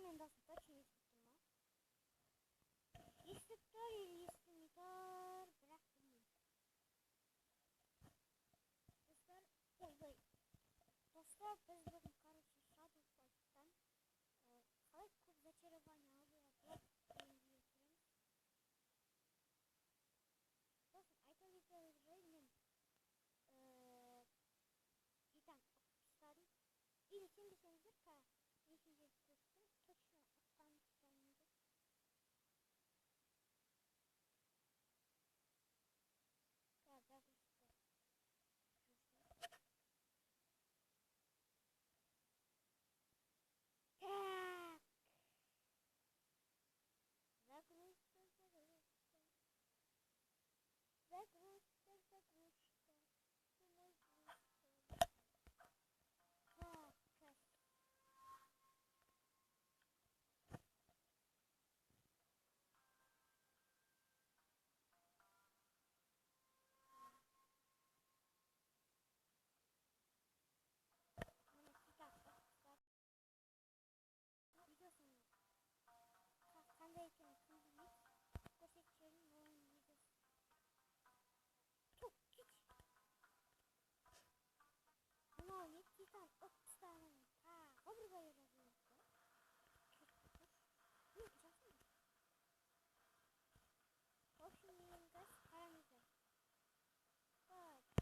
мен достым точно естіп тұр ма? Естіп тұр или естімей тұр, бірақ білмеймін. Достар, ойбай. Достар, біз бүгін, короче, Shadow Fight'тан қалай көп зачарование алуға болады дегенге көреміз. Достым, айта кетерлік жай, мен титан ұтып тастадым. Или сенбесеңіздер, есімде көштім, точно ұтқан титанымды. Загрузка. Так. Загрузка. Думаю, так, кэш. Видеосын қандай екенін кім білмейді. Көрсетіп жіберейін оның видеосын. Тук, кет. Мынау не титан ұтыстаның тағы бір байыры болды. Кетті тұр. Не жасың? В общем, менің газ қараңыздар.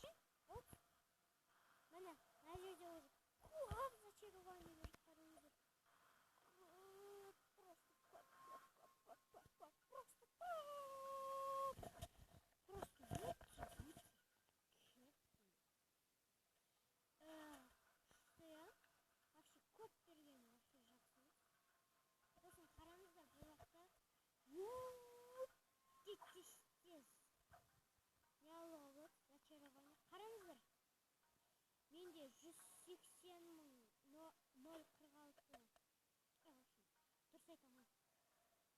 Чик, оп. Міне, мына жерде уже көп зачарованиелер қараңыздар. Просто көп. Вообще көп берген вообще жақсы. Сосын қараңыздар, бұл жақта тез не алуға болады зачарование. Қараңыздар, менде 180.046. Дұрыс айтамын.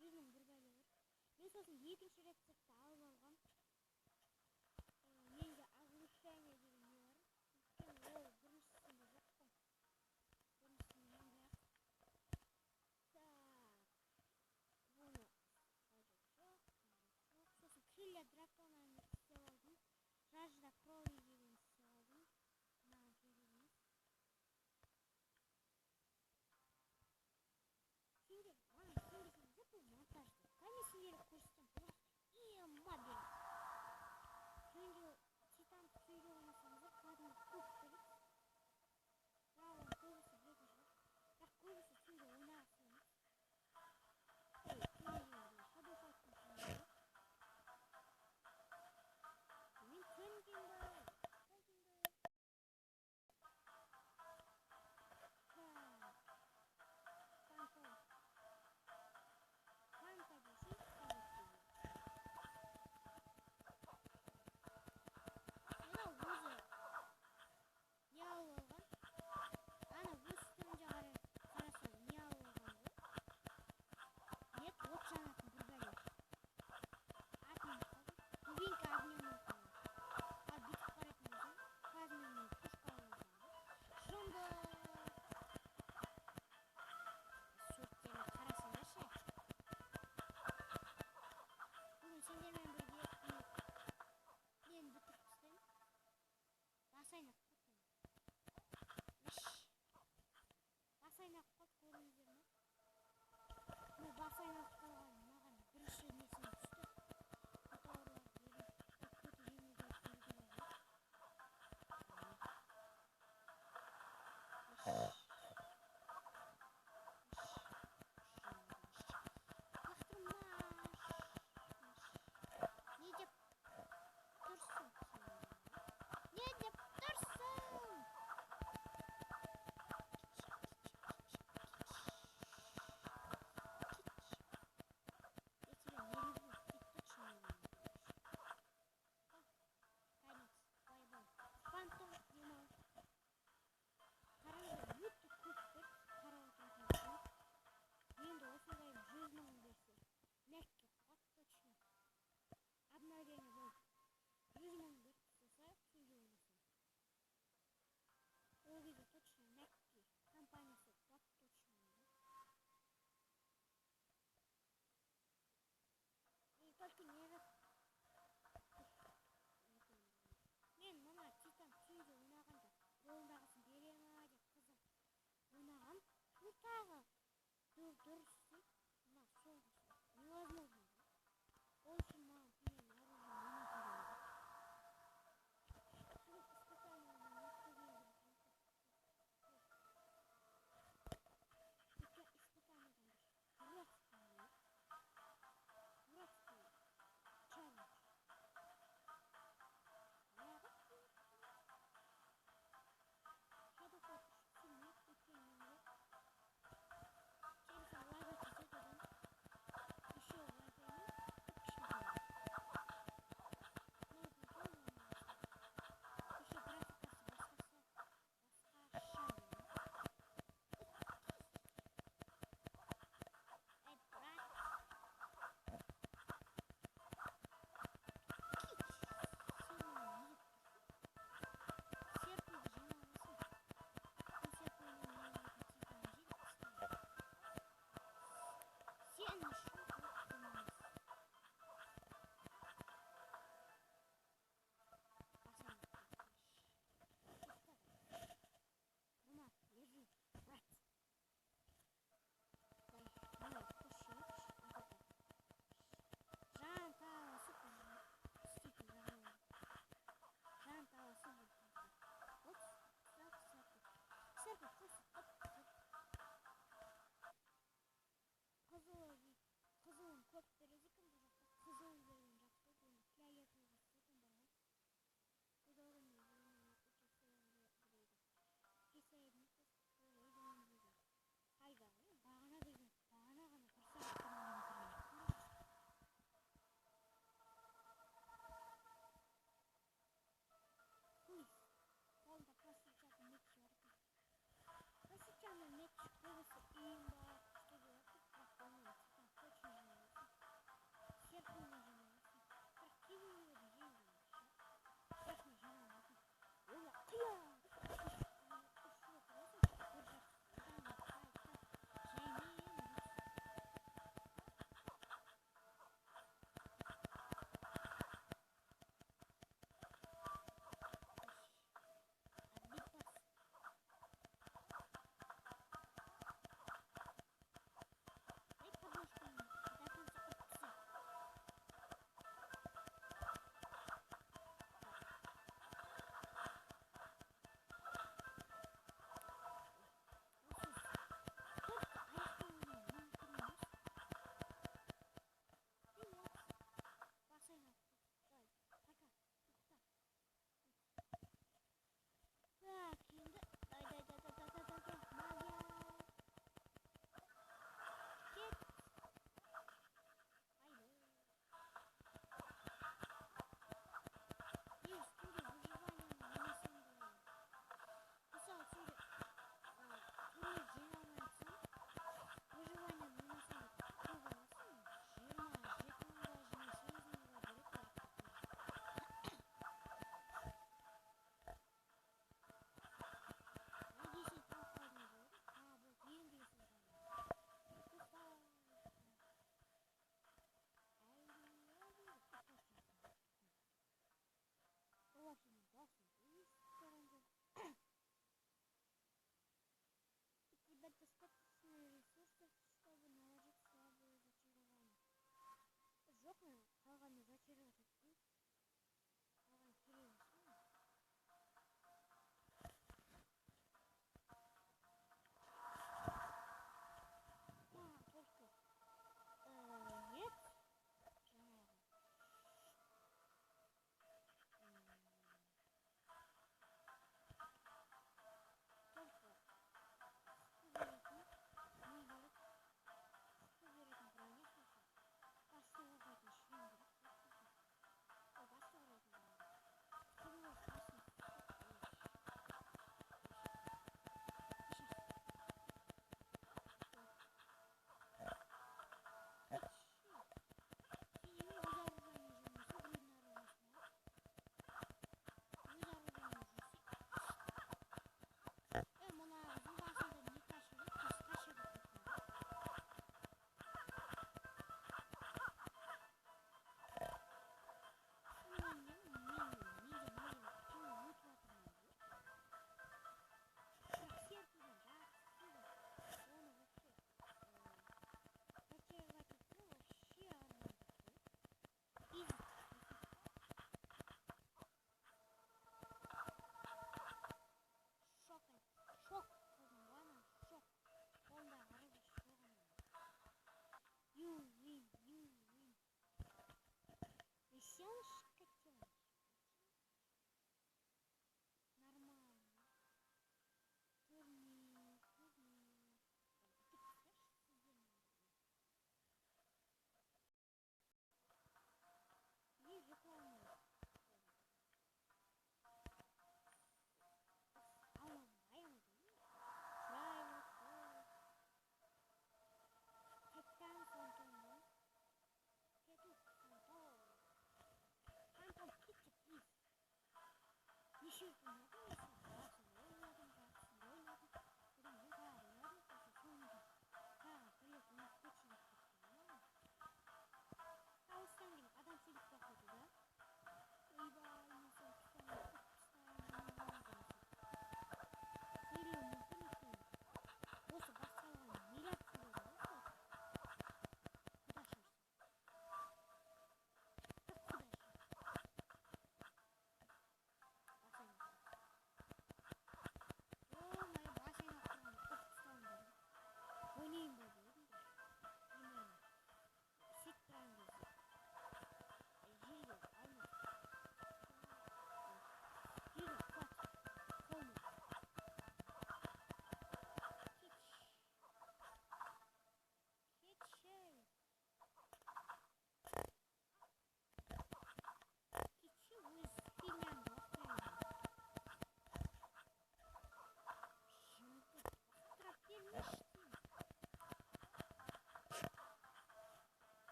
100.000 бір бәле бар. Мен сосын екінші рецептті алып алғам. Менде оглушение деген не бар. Өйткені ол біріншісінде жоқ қой. Біріншісінде мынандай ақ. Так, бұны қажет жоқ. Сосын крылья драконаны істеп алдым. Жажда крови деген істеп алдым. Мынаған көрдіңіз. Маған сенбесеңіздер, бұл монтажды. Кәне сендерге көрсетем. Просто ема берем. dur stick. На, солнце. Невозможно. Очень мало примерно оружия не находили. Испытания на необходимые результаты. Хотя испытания там дурацкие. Дурацкие. Челлендж. Я такой сильный, и через лага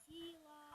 сила.